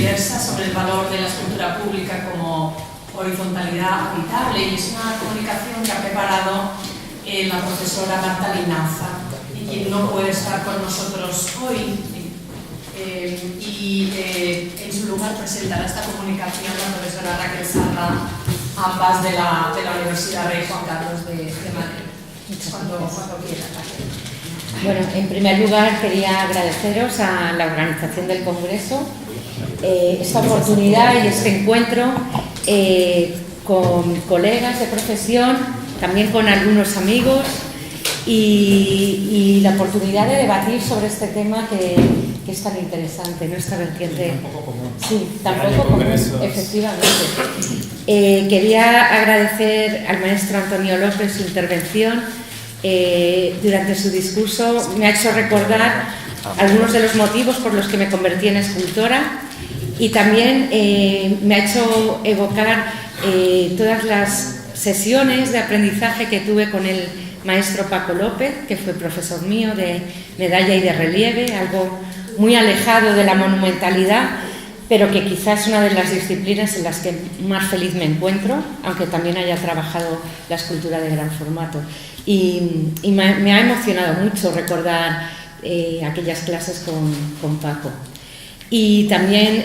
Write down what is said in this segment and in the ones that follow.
versa sobre el valor de la escultura pública como horizontalidad habitable, y es una comunicación que ha preparado la profesora Marta Linaza, quien no puede estar con nosotros hoy, y en su lugar presentará esta comunicación la profesora Raquel Sarra, ambas de la Universidad Rey Juan Carlos de Madrid. Cuando quiera, Raquel. Bueno, en primer lugar quería agradeceros a la organización del Congreso esta oportunidad y este encuentro con colegas de profesión, también con algunos amigos, y la oportunidad de debatir sobre este tema que es tan interesante, ¿no? Esta vertiente. Tampoco común. Sí, tampoco común, efectivamente. Quería agradecer al maestro Antonio López su intervención. Durante su discurso me ha hecho recordar algunos de los motivos por los que me convertí en escultora, y también me ha hecho evocar todas las sesiones de aprendizaje que tuve con el maestro Paco López, que fue profesor mío de medalla y de relieve, algo muy alejado de la monumentalidad, pero que quizás es una de las disciplinas en las que más feliz me encuentro, aunque también haya trabajado la escultura de gran formato. Y me ha emocionado mucho recordar aquellas clases con Paco. Y también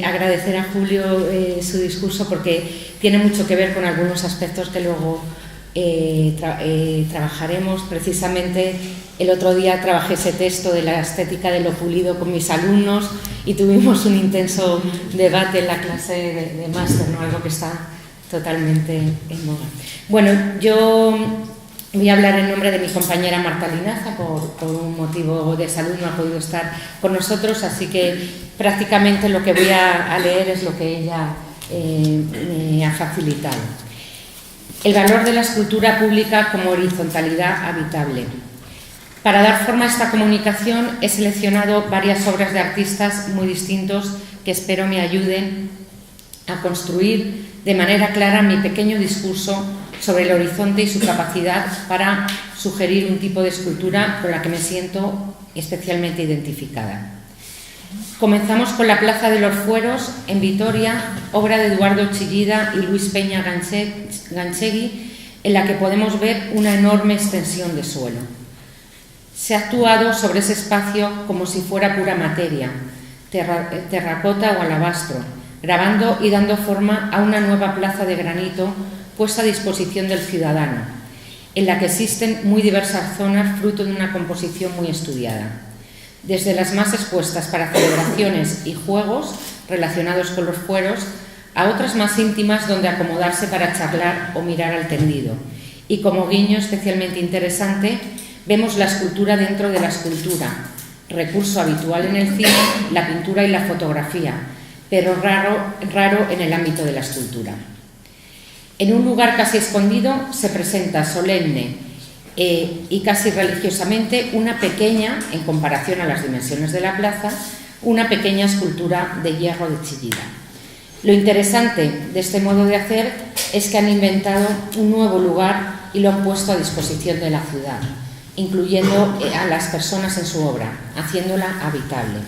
agradecer a Julio su discurso, porque tiene mucho que ver con algunos aspectos que luego trabajaremos. Precisamente el otro día trabajé ese texto de la estética de lo pulido con mis alumnos y tuvimos un intenso debate en la clase de máster, ¿no? Algo que está totalmente en moda. Bueno, yo voy a hablar en nombre de mi compañera Marta Linaza, por un motivo de salud no ha podido estar con nosotros, así que prácticamente lo que voy a leer es lo que ella me ha facilitado. El valor de la escultura pública como horizontalidad habitable. Para dar forma a esta comunicación he seleccionado varias obras de artistas muy distintos que espero me ayuden a construir de manera clara mi pequeño discurso sobre el horizonte y su capacidad para sugerir un tipo de escultura con la que me siento especialmente identificada. Comenzamos con la Plaza de los Fueros, en Vitoria, obra de Eduardo Chillida y Luis Peña Ganchegui, en la que podemos ver una enorme extensión de suelo. Se ha actuado sobre ese espacio como si fuera pura materia, terracota o alabastro, grabando y dando forma a una nueva plaza de granito puesta a disposición del ciudadano, en la que existen muy diversas zonas fruto de una composición muy estudiada. Desde las más expuestas para celebraciones y juegos relacionados con los fueros, a otras más íntimas donde acomodarse para charlar o mirar al tendido. Y como guiño especialmente interesante, vemos la escultura dentro de la escultura, recurso habitual en el cine, la pintura y la fotografía, pero raro en el ámbito de la escultura. En un lugar casi escondido se presenta solemne y casi religiosamente una pequeña, en comparación a las dimensiones de la plaza, una pequeña escultura de hierro de Chillida. Lo interesante de este modo de hacer es que han inventado un nuevo lugar y lo han puesto a disposición de la ciudad, incluyendo a las personas en su obra, haciéndola habitable.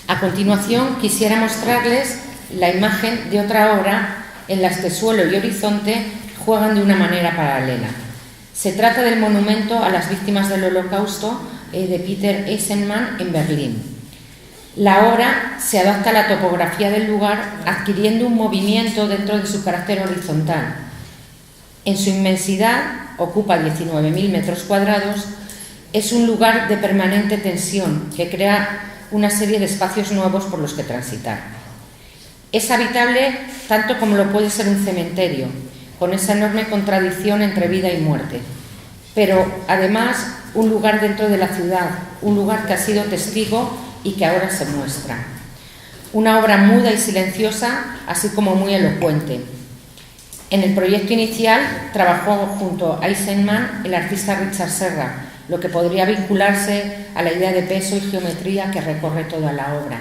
A continuación quisiera mostrarles la imagen de otra obra en la que suelo y horizonte juegan de una manera paralela. Se trata del monumento a las víctimas del Holocausto de Peter Eisenman en Berlín. La obra se adapta a la topografía del lugar, adquiriendo un movimiento dentro de su carácter horizontal. En su inmensidad, ocupa 19.000 metros cuadrados, es un lugar de permanente tensión que crea una serie de espacios nuevos por los que transitar. Es habitable tanto como lo puede ser un cementerio, con esa enorme contradicción entre vida y muerte, pero además un lugar dentro de la ciudad, un lugar que ha sido testigo y que ahora se muestra. Una obra muda y silenciosa, así como muy elocuente. En el proyecto inicial trabajó junto a Eisenman el artista Richard Serra, lo que podría vincularse a la idea de peso y geometría que recorre toda la obra.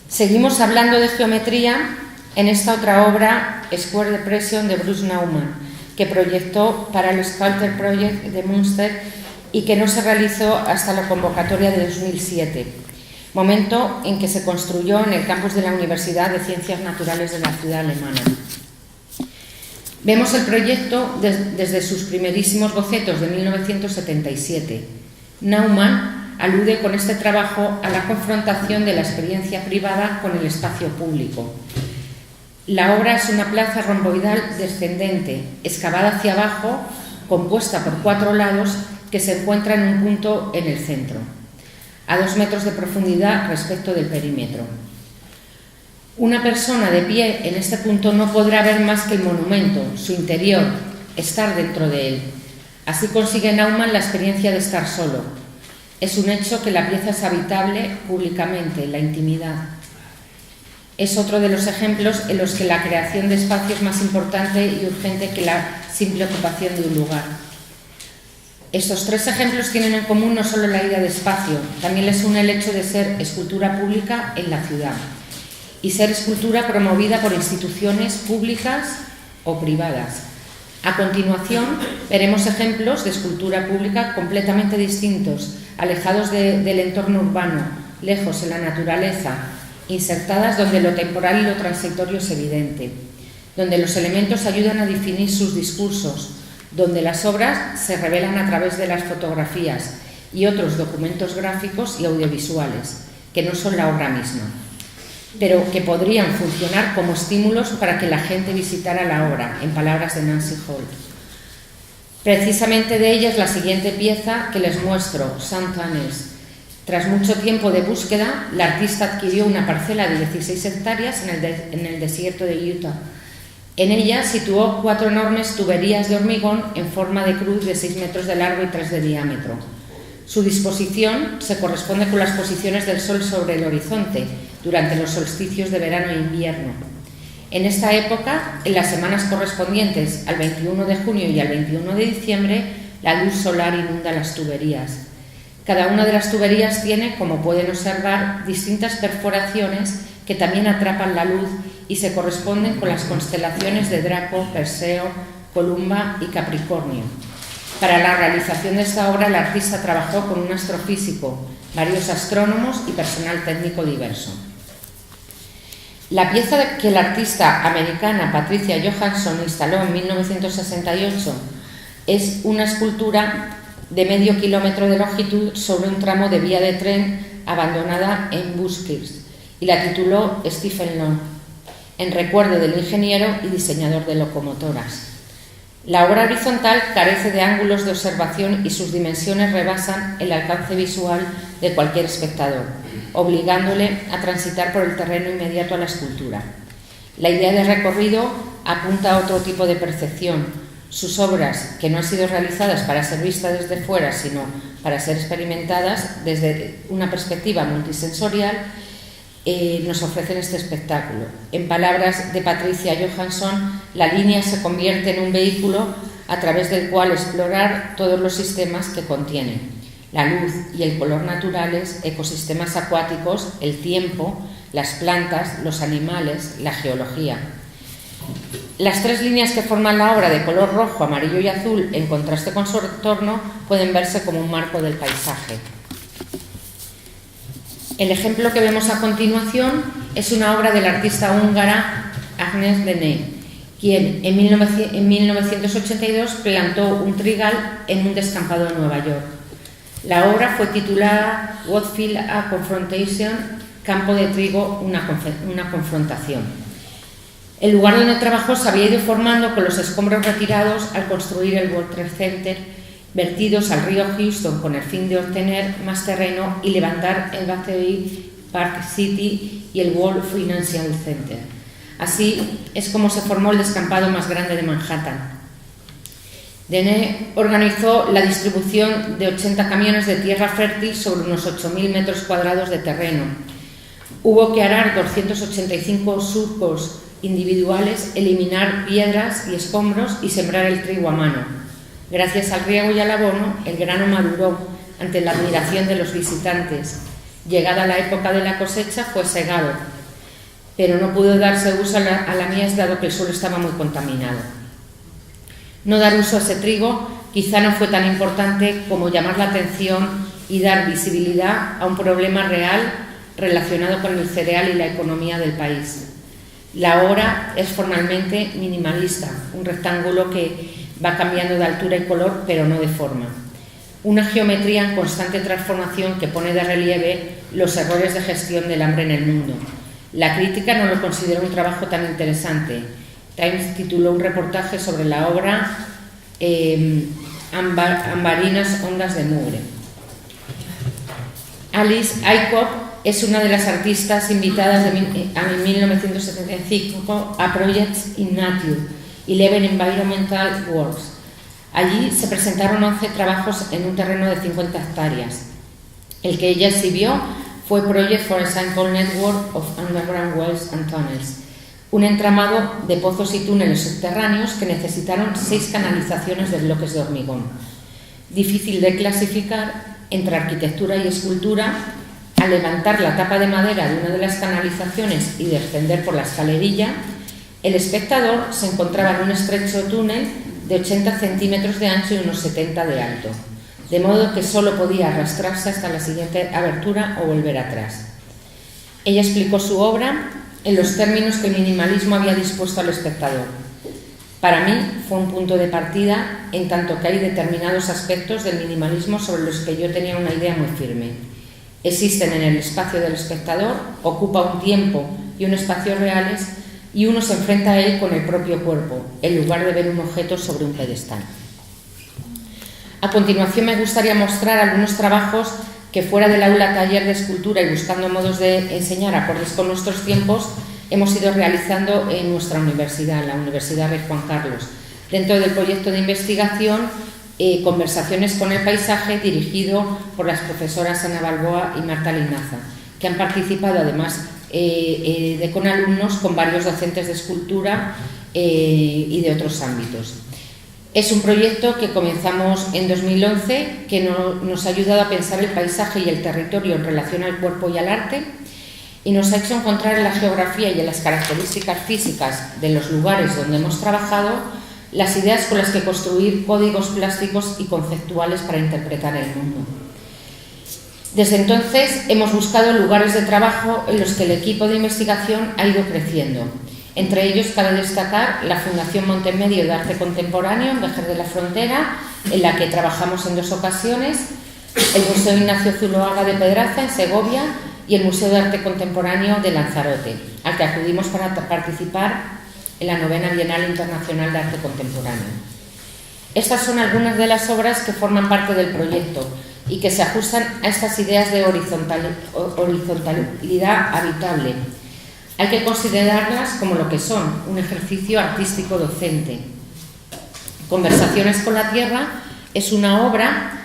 Seguimos hablando de geometría en esta otra obra, Square Depression, de Bruce Nauman, que proyectó para el Sculptor Project de Münster y que no se realizó hasta la convocatoria de 2007. momento en que se construyó en el campus de la Universidad de Ciencias Naturales de la ciudad alemana. Vemos el proyecto desde sus primerísimos bocetos de 1977. Naumann alude con este trabajo a la confrontación de la experiencia privada con el espacio público. La obra es una plaza romboidal descendente, excavada hacia abajo, compuesta por 4 lados que se encuentra en un punto en el centro, a 2 metros de profundidad respecto del perímetro. Una persona de pie en este punto no podrá ver más que el monumento, su interior, estar dentro de él. Así consigue Naumann la experiencia de estar solo. Es un hecho que la pieza es habitable públicamente, la intimidad. Es otro de los ejemplos en los que la creación de espacio es más importante y urgente que la simple ocupación de un lugar. Estos 3 ejemplos tienen en común no solo la idea de espacio, también les une el hecho de ser escultura pública en la ciudad y ser escultura promovida por instituciones públicas o privadas. A continuación, veremos ejemplos de escultura pública completamente distintos, alejados del entorno urbano, lejos en la naturaleza, insertadas donde lo temporal y lo transitorio es evidente, donde los elementos ayudan a definir sus discursos, donde las obras se revelan a través de las fotografías y otros documentos gráficos y audiovisuales, que no son la obra misma, pero que podrían funcionar como estímulos para que la gente visitara la obra, en palabras de Nancy Holt. Precisamente de ella es la siguiente pieza que les muestro, St. Tunnels. Tras mucho tiempo de búsqueda, la artista adquirió una parcela de 16 hectáreas en el desierto de Utah. En ella situó 4 enormes tuberías de hormigón en forma de cruz de 6 metros de largo y 3 de diámetro. Su disposición se corresponde con las posiciones del sol sobre el horizonte durante los solsticios de verano e invierno. En esta época, en las semanas correspondientes al 21 de junio y al 21 de diciembre, la luz solar inunda las tuberías. Cada una de las tuberías tiene, como pueden observar, distintas perforaciones que también atrapan la luz y se corresponden con las constelaciones de Draco, Perseo, Columba y Capricornio. Para la realización de esta obra, el artista trabajó con un astrofísico, varios astrónomos y personal técnico diverso. La pieza que la artista americana Patricia Johansson instaló en 1968 es una escultura de medio kilómetro de longitud sobre un tramo de vía de tren abandonada en Buskirch y la tituló Stephen Long, en recuerdo del ingeniero y diseñador de locomotoras. La obra horizontal carece de ángulos de observación y sus dimensiones rebasan el alcance visual de cualquier espectador, obligándole a transitar por el terreno inmediato a la escultura. La idea de recorrido apunta a otro tipo de percepción. Sus obras, que no han sido realizadas para ser vistas desde fuera, sino para ser experimentadas desde una perspectiva multisensorial, nos ofrecen este espectáculo. En palabras de Patricia Johansson, la línea se convierte en un vehículo a través del cual explorar todos los sistemas que contiene: la luz y el color naturales, ecosistemas acuáticos, el tiempo, las plantas, los animales, la geología. Las 3 líneas que forman la obra de color rojo, amarillo y azul, en contraste con su entorno, pueden verse como un marco del paisaje. El ejemplo que vemos a continuación es una obra de la artista húngara Agnes Dené, quien en 1982 plantó un trigal en un descampado en Nueva York. La obra fue titulada What Feel a Confrontation, campo de trigo, una confrontación. El lugar donde trabajó se había ido formando con los escombros retirados al construir el World Trade Center, vertidos al río Houston con el fin de obtener más terreno y levantar el Battery Park City y el World Financial Center. Así es como se formó el descampado más grande de Manhattan. Dené organizó la distribución de 80 camiones de tierra fértil sobre unos 8.000 metros cuadrados de terreno. Hubo que arar 285 surcos individuales, eliminar piedras y escombros y sembrar el trigo a mano. Gracias al riego y al abono, el grano maduró ante la admiración de los visitantes. Llegada la época de la cosecha, fue segado, pero no pudo darse uso a la mies dado que el suelo estaba muy contaminado. No dar uso a ese trigo quizá no fue tan importante como llamar la atención y dar visibilidad a un problema real relacionado con el cereal y la economía del país. La obra es formalmente minimalista, un rectángulo que va cambiando de altura y color, pero no de forma. Una geometría en constante transformación que pone de relieve los errores de gestión del hambre en el mundo. La crítica no lo considera un trabajo tan interesante. Times tituló un reportaje sobre la obra Ambarinas ondas de mugre. Alice Aycock es una de las artistas invitadas en 1975 a Projects in Nature, 11 Environmental Works. Allí se presentaron 11 trabajos en un terreno de 50 hectáreas. El que ella exhibió fue Project for a Simple Network of Underground Wells and Tunnels, un entramado de pozos y túneles subterráneos que necesitaron 6 canalizaciones de bloques de hormigón. Difícil de clasificar entre arquitectura y escultura, al levantar la tapa de madera de una de las canalizaciones y descender por la escalerilla, el espectador se encontraba en un estrecho túnel de 80 centímetros de ancho y unos 70 de alto, de modo que solo podía arrastrarse hasta la siguiente abertura o volver atrás. Ella explicó su obra en los términos que el minimalismo había dispuesto al espectador. Para mí fue un punto de partida, en tanto que hay determinados aspectos del minimalismo sobre los que yo tenía una idea muy firme. Existen en el espacio del espectador, ocupa un tiempo y un espacio reales, y uno se enfrenta a él con el propio cuerpo, en lugar de ver un objeto sobre un pedestal. A continuación me gustaría mostrar algunos trabajos que fuera del aula taller de escultura y buscando modos de enseñar acordes con nuestros tiempos, hemos ido realizando en nuestra universidad, la Universidad Rey Juan Carlos, dentro del proyecto de investigación Conversaciones con el paisaje, dirigido por las profesoras Ana Balboa y Marta Linaza, que han participado además con alumnos con varios docentes de escultura y de otros ámbitos. Es un proyecto que comenzamos en 2011, que nos ha ayudado a pensar el paisaje y el territorio en relación al cuerpo y al arte, y nos ha hecho encontrar en la geografía y en las características físicas de los lugares donde hemos trabajado las ideas con las que construir códigos plásticos y conceptuales para interpretar el mundo. Desde entonces hemos buscado lugares de trabajo en los que el equipo de investigación ha ido creciendo. Entre ellos cabe destacar la Fundación Montemedio de Arte Contemporáneo en Vejer de la Frontera, en la que trabajamos en 2 ocasiones, el Museo Ignacio Zuloaga de Pedraza en Segovia y el Museo de Arte Contemporáneo de Lanzarote, al que acudimos para participar en la 9ª Bienal Internacional de Arte Contemporáneo. Estas son algunas de las obras que forman parte del proyecto y que se ajustan a estas ideas de horizontalidad habitable. Hay que considerarlas como lo que son, un ejercicio artístico docente. Conversaciones con la Tierra es una obra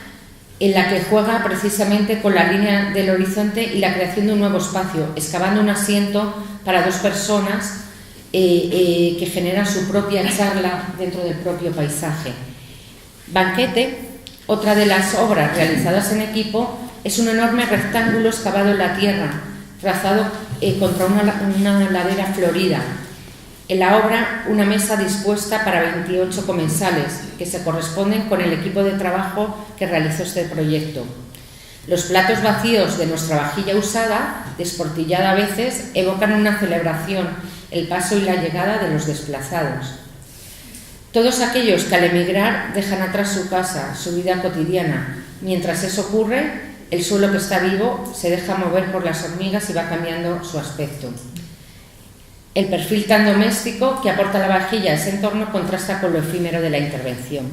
en la que juega precisamente con la línea del horizonte y la creación de un nuevo espacio, excavando un asiento para 2 personas que generan su propia charla dentro del propio paisaje. Banquete, otra de las obras realizadas en equipo, es un enorme rectángulo excavado en la tierra, trazado contra una ladera florida. En la obra, una mesa dispuesta para 28 comensales, que se corresponden con el equipo de trabajo que realizó este proyecto. Los platos vacíos de nuestra vajilla usada, desportillada a veces, evocan una celebración, el paso y la llegada de los desplazados. Todos aquellos que al emigrar dejan atrás su casa, su vida cotidiana. Mientras eso ocurre, el suelo que está vivo se deja mover por las hormigas y va cambiando su aspecto. El perfil tan doméstico que aporta la vajilla a ese entorno contrasta con lo efímero de la intervención.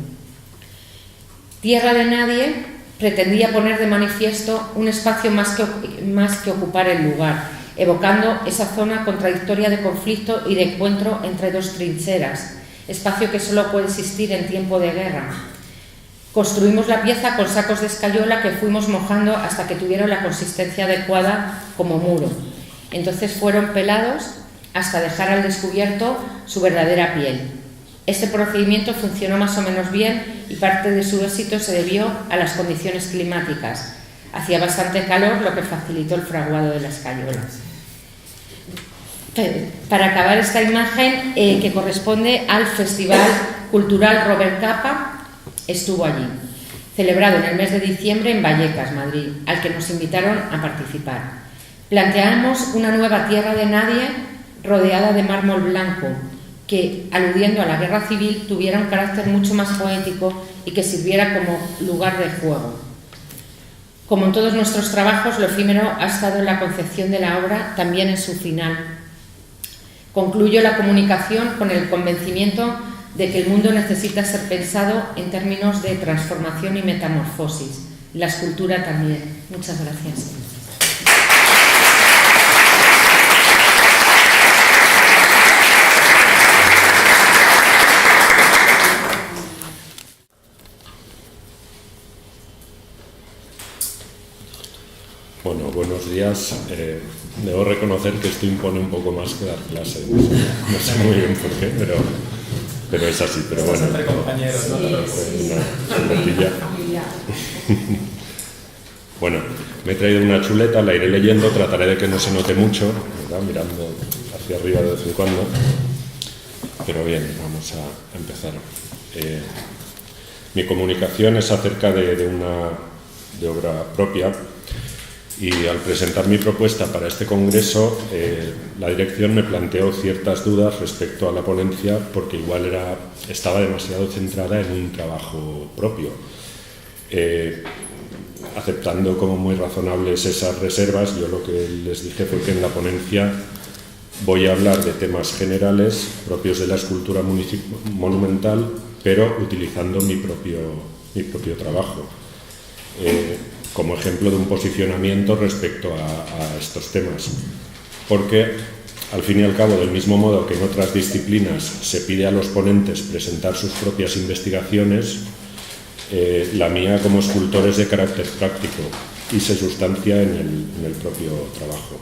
Tierra de nadie pretendía poner de manifiesto un espacio más que ocupar el lugar, evocando esa zona contradictoria de conflicto y de encuentro entre 2 trincheras, espacio que solo puede existir en tiempo de guerra. Construimos la pieza con sacos de escayola que fuimos mojando hasta que tuvieron la consistencia adecuada como muro. Entonces fueron pelados hasta dejar al descubierto su verdadera piel. Este procedimiento funcionó más o menos bien y parte de su éxito se debió a las condiciones climáticas. Hacía bastante calor, lo que facilitó el fraguado de las escayolas. Para acabar esta imagen, que corresponde al Festival Cultural Robert Capa, estuvo allí, celebrado en el mes de diciembre en Vallecas, Madrid, al que nos invitaron a participar. Planteamos una nueva tierra de nadie rodeada de mármol blanco, que, aludiendo a la guerra civil, tuviera un carácter mucho más poético y que sirviera como lugar de juego. Como en todos nuestros trabajos, lo efímero ha estado en la concepción de la obra, también en su final. Concluyo la comunicación con el convencimiento de que el mundo necesita ser pensado en términos de transformación y metamorfosis. La escultura también. Muchas gracias. Bueno, buenos días. Debo reconocer que esto impone un poco más que dar clase. No sé muy bien por qué, pero es así. Pero bueno, entre compañeros, no te preocupes. Bueno, me he traído una chuleta, la iré leyendo, trataré de que no se note mucho, ¿verdad? Mirando hacia arriba de vez en cuando. Pero bien, vamos a empezar. Mi comunicación es acerca de obra propia. Y al presentar mi propuesta para este congreso, la dirección me planteó ciertas dudas respecto a la ponencia porque igual estaba demasiado centrada en un trabajo propio. Aceptando como muy razonables esas reservas, yo lo que les dije fue que en la ponencia voy a hablar de temas generales propios de la escultura monumental, pero utilizando mi propio trabajo. Como ejemplo de un posicionamiento respecto a estos temas. Porque, al fin y al cabo, del mismo modo que en otras disciplinas se pide a los ponentes presentar sus propias investigaciones, la mía como escultor es de carácter práctico y se sustancia en el propio trabajo.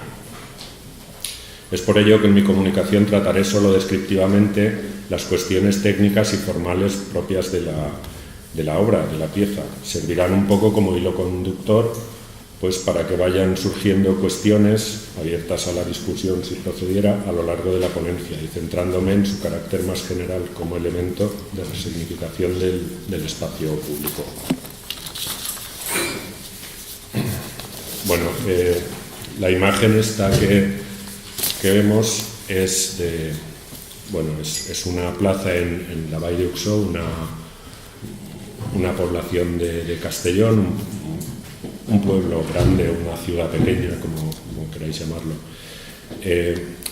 Es por ello que en mi comunicación trataré solo descriptivamente las cuestiones técnicas y formales propias de la obra, de la pieza. Servirán un poco como hilo conductor, pues para que vayan surgiendo cuestiones abiertas a la discusión, si procediera, a lo largo de la ponencia y centrándome en su carácter más general como elemento de resignificación del espacio público. Bueno, la imagen esta que vemos es una plaza en la Vall d'Uixó, una población de Castellón, un pueblo grande, una ciudad pequeña, como queráis llamarlo.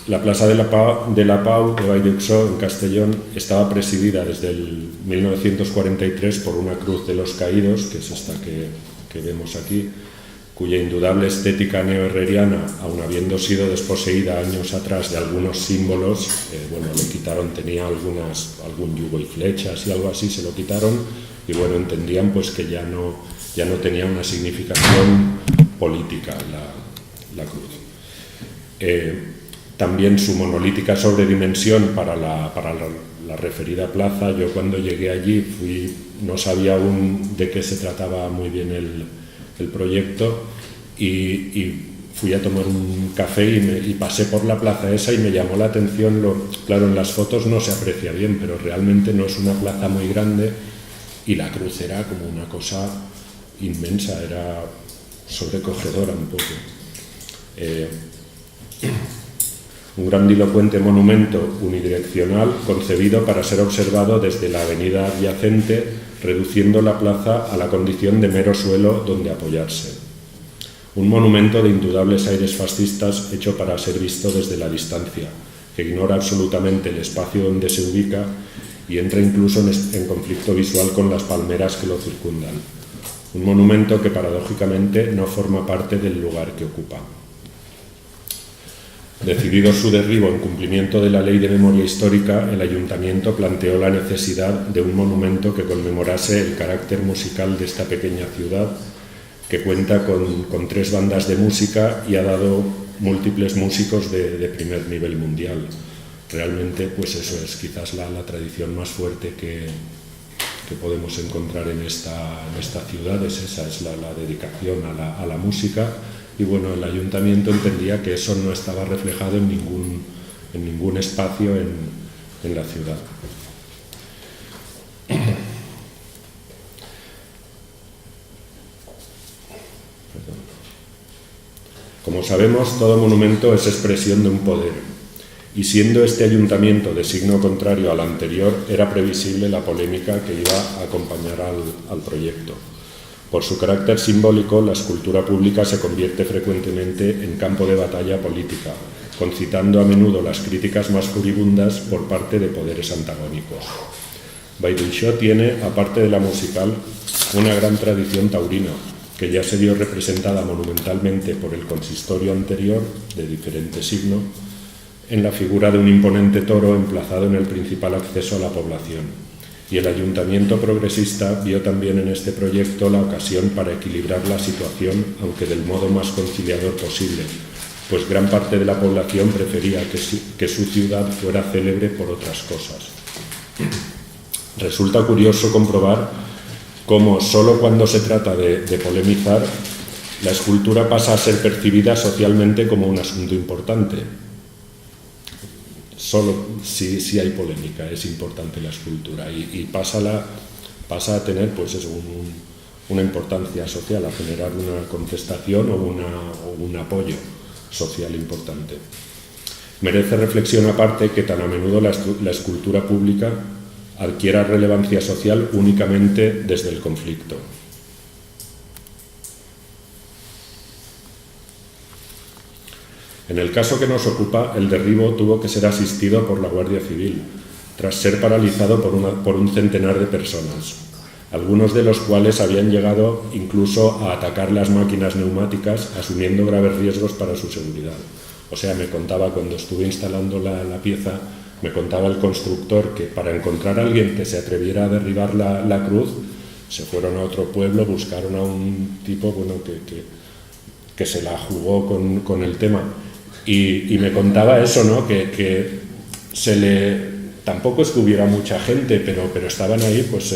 La plaza de la Pau de Vall d'Uixó, en Castellón, estaba presidida desde el 1943 por una cruz de los caídos, que es esta que vemos aquí, cuya indudable estética neoherreriana, aun habiendo sido desposeída años atrás de algunos símbolos, le quitaron, tenía algún yugo y flechas y algo así, se lo quitaron. Y entendían pues que ya no tenía una significación política la cruz. También su monolítica sobredimensión para la referida plaza. Yo cuando llegué allí no sabía aún de qué se trataba muy bien el proyecto y fui a tomar un café y pasé por la plaza esa y me llamó la atención. Claro, en las fotos no se aprecia bien, pero realmente no es una plaza muy grande. Y la cruz era como una cosa inmensa, era sobrecogedora un poco. Un grandilocuente monumento unidireccional concebido para ser observado desde la avenida adyacente, reduciendo la plaza a la condición de mero suelo donde apoyarse. Un monumento de indudables aires fascistas hecho para ser visto desde la distancia, que ignora absolutamente el espacio donde se ubica y entra incluso en conflicto visual con las palmeras que lo circundan. Un monumento que paradójicamente no forma parte del lugar que ocupa. Decidido su derribo en cumplimiento de la Ley de Memoria Histórica, el Ayuntamiento planteó la necesidad de un monumento que conmemorase el carácter musical de esta pequeña ciudad, que cuenta con 3 bandas de música y ha dado múltiples músicos de primer nivel mundial. Realmente, pues eso es quizás la tradición más fuerte que podemos encontrar en esta ciudad, es la dedicación a la música. Y el ayuntamiento entendía que eso no estaba reflejado en ningún espacio en la ciudad. Como sabemos, todo monumento es expresión de un poder, y siendo este ayuntamiento de signo contrario al anterior, era previsible la polémica que iba a acompañar al proyecto. Por su carácter simbólico, la escultura pública se convierte frecuentemente en campo de batalla política, concitando a menudo las críticas más furibundas por parte de poderes antagónicos. Bailixó tiene, aparte de la musical, una gran tradición taurina, que ya se vio representada monumentalmente por el consistorio anterior, de diferente signo, en la figura de un imponente toro emplazado en el principal acceso a la población. Y el ayuntamiento progresista vio también en este proyecto la ocasión para equilibrar la situación, aunque del modo más conciliador posible, pues gran parte de la población prefería que su ciudad fuera célebre por otras cosas. Resulta curioso comprobar cómo solo cuando se trata de polemizar, la escultura pasa a ser percibida socialmente como un asunto importante. Solo si hay polémica es importante la escultura y pasa a tener pues eso, una importancia social, a generar una contestación o un apoyo social importante. Merece reflexión aparte que tan a menudo la escultura pública adquiera relevancia social únicamente desde el conflicto. En el caso que nos ocupa, el derribo tuvo que ser asistido por la Guardia Civil, tras ser paralizado por un centenar de personas, algunos de los cuales habían llegado incluso a atacar las máquinas neumáticas, asumiendo graves riesgos para su seguridad. O sea, me contaba cuando estuve instalando la pieza, me contaba el constructor que para encontrar a alguien que se atreviera a derribar la cruz, se fueron a otro pueblo, buscaron a un tipo que se la jugó con el tema. Y me contaba eso, ¿no? Que tampoco es que hubiera mucha gente, pero estaban ahí pues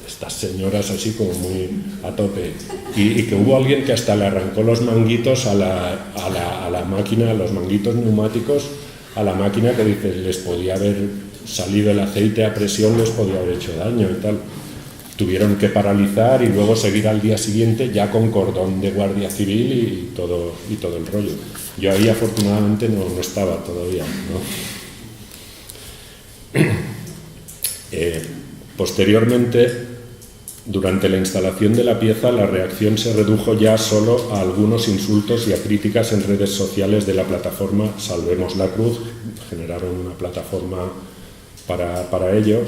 estas señoras así como muy a tope. Y que hubo alguien que hasta le arrancó los manguitos a la máquina, los manguitos neumáticos, a la máquina, que dice, les podía haber salido el aceite a presión, les podía haber hecho daño y tal. Tuvieron que paralizar y luego seguir al día siguiente ya con cordón de Guardia Civil y todo el rollo. Yo ahí afortunadamente no estaba todavía, ¿no? Posteriormente, durante la instalación de la pieza, la reacción se redujo ya solo a algunos insultos y a críticas en redes sociales de la plataforma Salvemos la Cruz. Generaron una plataforma para ello,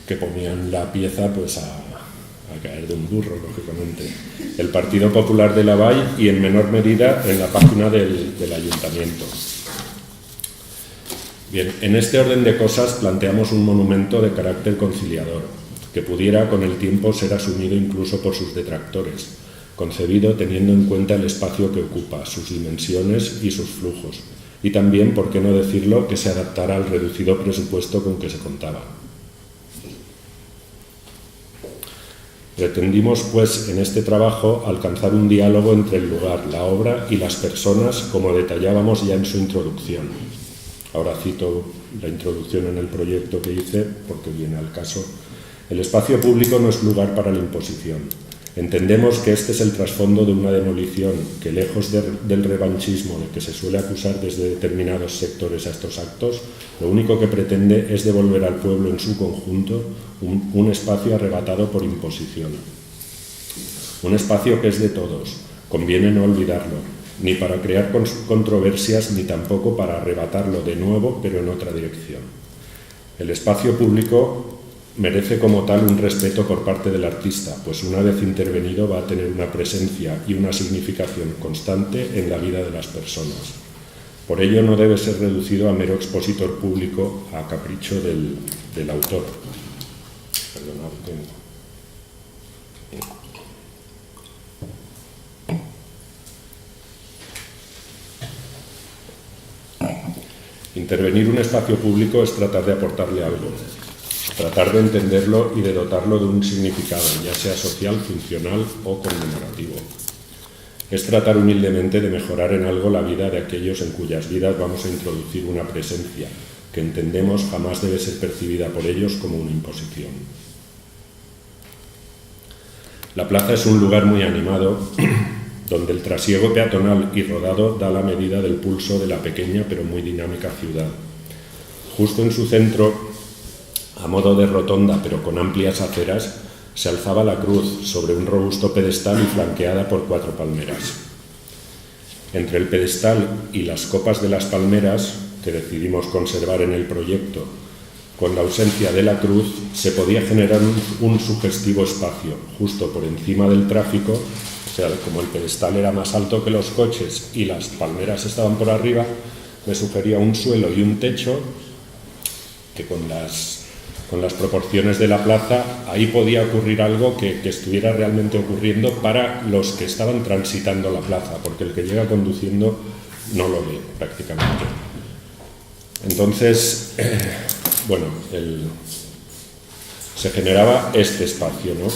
que ponían la pieza pues a caer de un burro, lógicamente. El Partido Popular de Lavall y, en menor medida, en la página del ayuntamiento. Bien, en este orden de cosas planteamos un monumento de carácter conciliador, que pudiera con el tiempo ser asumido incluso por sus detractores, concebido teniendo en cuenta el espacio que ocupa, sus dimensiones y sus flujos, y también, por qué no decirlo, que se adaptara al reducido presupuesto con que se contaba. Pretendimos, pues, en este trabajo alcanzar un diálogo entre el lugar, la obra y las personas, como detallábamos ya en su introducción. Ahora cito la introducción en el proyecto que hice, porque viene al caso. El espacio público no es lugar para la imposición. Entendemos que este es el trasfondo de una demolición que, lejos del revanchismo de que se suele acusar desde determinados sectores a estos actos, lo único que pretende es devolver al pueblo en su conjunto un espacio arrebatado por imposición. Un espacio que es de todos, conviene no olvidarlo, ni para crear controversias, ni tampoco para arrebatarlo de nuevo, pero en otra dirección. El espacio público merece como tal un respeto por parte del artista, pues una vez intervenido va a tener una presencia y una significación constante en la vida de las personas. Por ello no debe ser reducido a mero expositor público a capricho del autor. Perdonad, Intervenir un espacio público es tratar de aportarle algo, tratar de entenderlo y de dotarlo de un significado, ya sea social, funcional o conmemorativo. Es tratar humildemente de mejorar en algo la vida de aquellos en cuyas vidas vamos a introducir una presencia que entendemos jamás debe ser percibida por ellos como una imposición. La plaza es un lugar muy animado donde el trasiego peatonal y rodado da la medida del pulso de la pequeña pero muy dinámica ciudad. Justo en su centro, a modo de rotonda pero con amplias aceras, se alzaba la cruz sobre un robusto pedestal y flanqueada por 4 palmeras. Entre el pedestal y las copas de las palmeras, que decidimos conservar en el proyecto, con la ausencia de la cruz, se podía generar un sugestivo espacio, justo por encima del tráfico. O sea, como el pedestal era más alto que los coches y las palmeras estaban por arriba, me sugería un suelo y un techo que con las proporciones de la plaza, ahí podía ocurrir algo que estuviera realmente ocurriendo para los que estaban transitando la plaza, porque el que llega conduciendo no lo ve prácticamente. Entonces, bueno, se generaba este espacio, ¿no?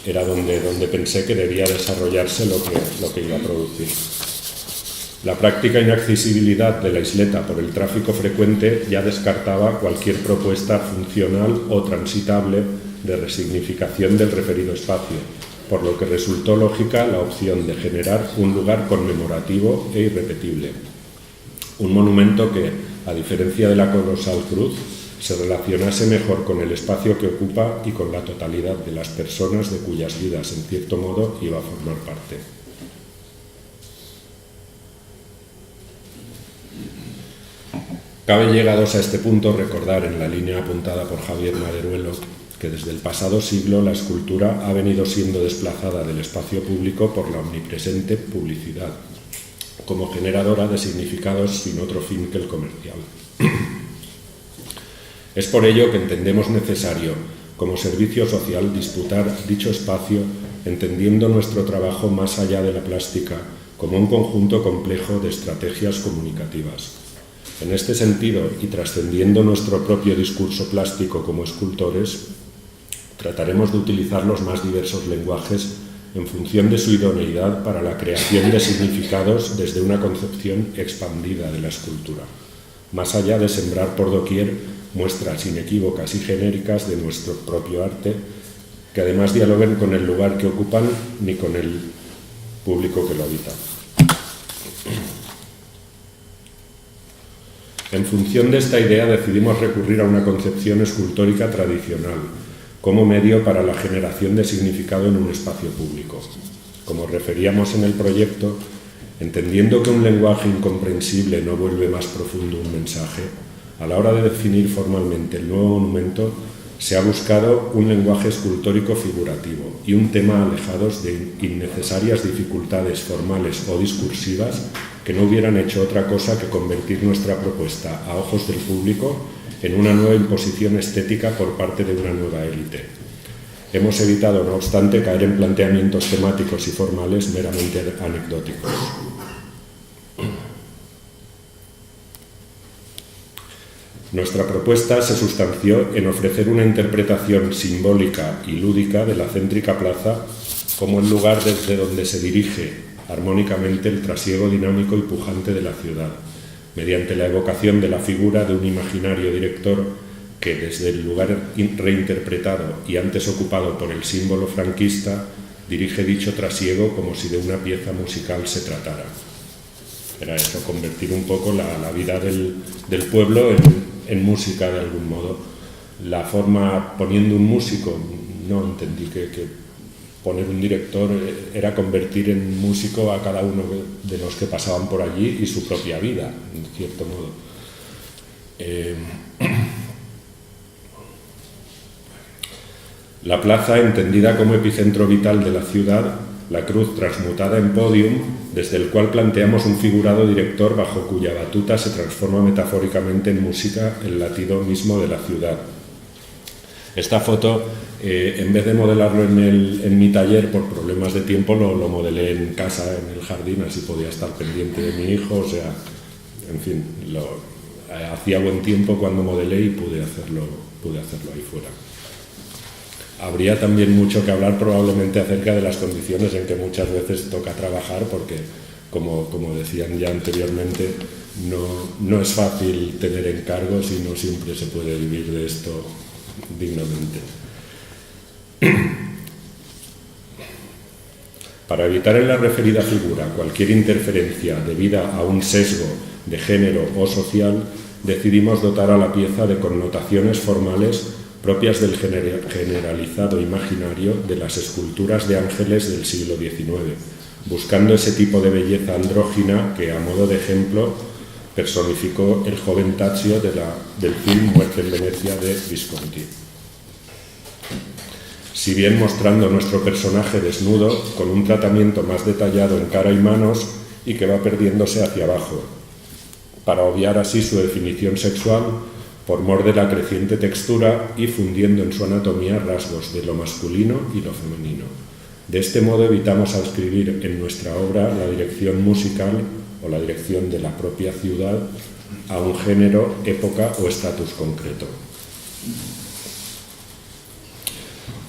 Era donde pensé que debía desarrollarse lo que iba a producir. La práctica inaccesibilidad de la isleta por el tráfico frecuente ya descartaba cualquier propuesta funcional o transitable de resignificación del referido espacio, por lo que resultó lógica la opción de generar un lugar conmemorativo e irrepetible. Un monumento que, a diferencia de la colosal cruz, se relacionase mejor con el espacio que ocupa y con la totalidad de las personas de cuyas vidas, en cierto modo, iba a formar parte. Cabe, llegados a este punto, recordar en la línea apuntada por Javier Maderuelo que desde el pasado siglo la escultura ha venido siendo desplazada del espacio público por la omnipresente publicidad, como generadora de significados sin otro fin que el comercial. Es por ello que entendemos necesario, como servicio social, disputar dicho espacio, entendiendo nuestro trabajo más allá de la plástica, como un conjunto complejo de estrategias comunicativas. En este sentido, y trascendiendo nuestro propio discurso plástico como escultores, trataremos de utilizar los más diversos lenguajes en función de su idoneidad para la creación de significados desde una concepción expandida de la escultura, más allá de sembrar por doquier muestras inequívocas y genéricas de nuestro propio arte, que además dialoguen con el lugar que ocupan ni con el público que lo habita. En función de esta idea decidimos recurrir a una concepción escultórica tradicional, como medio para la generación de significado en un espacio público. Como referíamos en el proyecto, entendiendo que un lenguaje incomprensible no vuelve más profundo un mensaje, a la hora de definir formalmente el nuevo monumento, se ha buscado un lenguaje escultórico figurativo y un tema alejados de innecesarias dificultades formales o discursivas que no hubieran hecho otra cosa que convertir nuestra propuesta a ojos del público en una nueva imposición estética por parte de una nueva élite. Hemos evitado, no obstante, caer en planteamientos temáticos y formales meramente anecdóticos. Nuestra propuesta se sustanció en ofrecer una interpretación simbólica y lúdica de la céntrica plaza como el lugar desde donde se dirige armónicamente el trasiego dinámico y pujante de la ciudad, mediante la evocación de la figura de un imaginario director que, desde el lugar reinterpretado y antes ocupado por el símbolo franquista, dirige dicho trasiego como si de una pieza musical se tratara. Era eso, convertir un poco la vida del pueblo en música de algún modo. La forma, poniendo un músico, no entendí que poner un director era convertir en músico a cada uno de los que pasaban por allí y su propia vida, en cierto modo. La plaza, entendida como epicentro vital de la ciudad, la cruz transmutada en podium, desde el cual planteamos un figurado director bajo cuya batuta se transforma metafóricamente en música el latido mismo de la ciudad. Esta foto, en vez de modelarlo en mi taller, por problemas de tiempo, lo modelé en casa, en el jardín, así podía estar pendiente de mi hijo, o sea, en fin, hacía buen tiempo cuando modelé y pude hacerlo ahí fuera. Habría también mucho que hablar probablemente acerca de las condiciones en que muchas veces toca trabajar, porque, como decían ya anteriormente, no es fácil tener encargos y no siempre se puede vivir de esto dignamente. Para evitar en la referida figura cualquier interferencia debida a un sesgo de género o social, decidimos dotar a la pieza de connotaciones formales propias del generalizado imaginario de las esculturas de ángeles del siglo XIX, buscando ese tipo de belleza andrógina que, a modo de ejemplo, personificó el joven Taccio del film Muerte en Venecia de Visconti. Si bien mostrando nuestro personaje desnudo, con un tratamiento más detallado en cara y manos y que va perdiéndose hacia abajo, para obviar así su definición sexual por mor de la creciente textura y fundiendo en su anatomía rasgos de lo masculino y lo femenino. De este modo evitamos adscribir en nuestra obra la dirección musical o la dirección de la propia ciudad a un género, época o estatus concreto.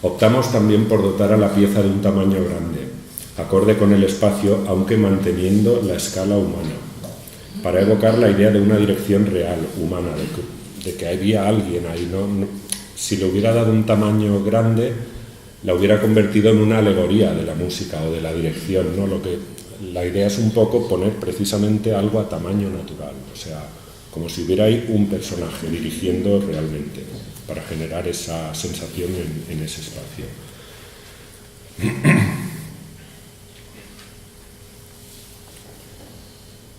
Optamos también por dotar a la pieza de un tamaño grande, acorde con el espacio, aunque manteniendo la escala humana, para evocar la idea de una dirección real, humana, de que había alguien ahí. Si le hubiera dado un tamaño grande, la hubiera convertido en una alegoría de la música o de la dirección, ¿no? La idea es un poco poner precisamente algo a tamaño natural, o sea, como si hubiera ahí un personaje dirigiendo realmente, para generar esa sensación en ese espacio.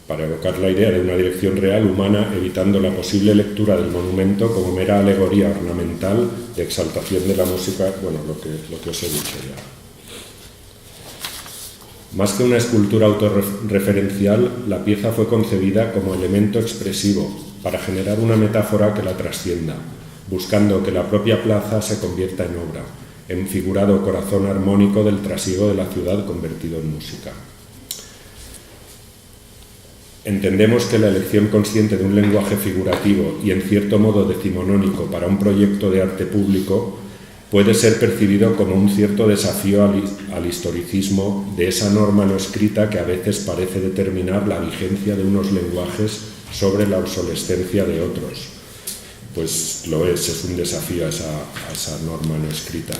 Para evocar la idea de una dirección real humana, evitando la posible lectura del monumento como mera alegoría ornamental de exaltación de la música, bueno, lo que os he dicho ya. Más que una escultura autorreferencial, la pieza fue concebida como elemento expresivo, para generar una metáfora que la trascienda, buscando que la propia plaza se convierta en obra, en figurado corazón armónico del trasiego de la ciudad convertido en música. Entendemos que la elección consciente de un lenguaje figurativo y en cierto modo decimonónico para un proyecto de arte público puede ser percibido como un cierto desafío al historicismo de esa norma no escrita que a veces parece determinar la vigencia de unos lenguajes sobre la obsolescencia de otros. Pues lo es un desafío a esa norma no escrita.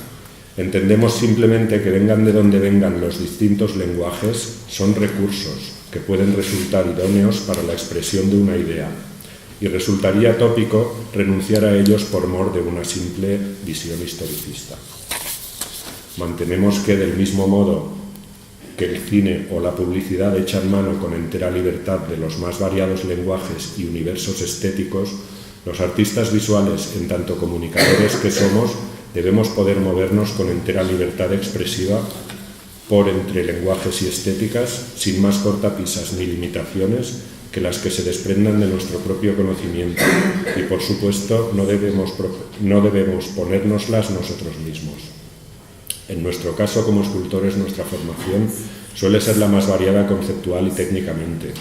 Entendemos simplemente que vengan de donde vengan los distintos lenguajes, son recursos que pueden resultar idóneos para la expresión de una idea, y resultaría tópico renunciar a ellos por mor de una simple visión historicista. Mantenemos que, del mismo modo que el cine o la publicidad echan mano con entera libertad de los más variados lenguajes y universos estéticos, los artistas visuales, en tanto comunicadores que somos, debemos poder movernos con entera libertad expresiva por entre lenguajes y estéticas, sin más cortapisas ni limitaciones que las que se desprendan de nuestro propio conocimiento, y por supuesto no debemos ponérnoslas nosotros mismos. En nuestro caso, como escultores, nuestra formación suele ser la más variada conceptual y técnicamente.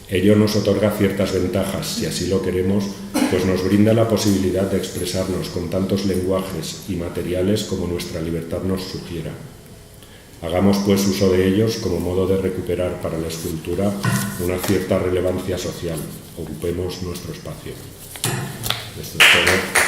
Ello nos otorga ciertas ventajas, si así lo queremos, pues nos brinda la posibilidad de expresarnos con tantos lenguajes y materiales como nuestra libertad nos sugiera. Hagamos pues uso de ellos como modo de recuperar para la escultura una cierta relevancia social. Ocupemos nuestro espacio. Esto es todo.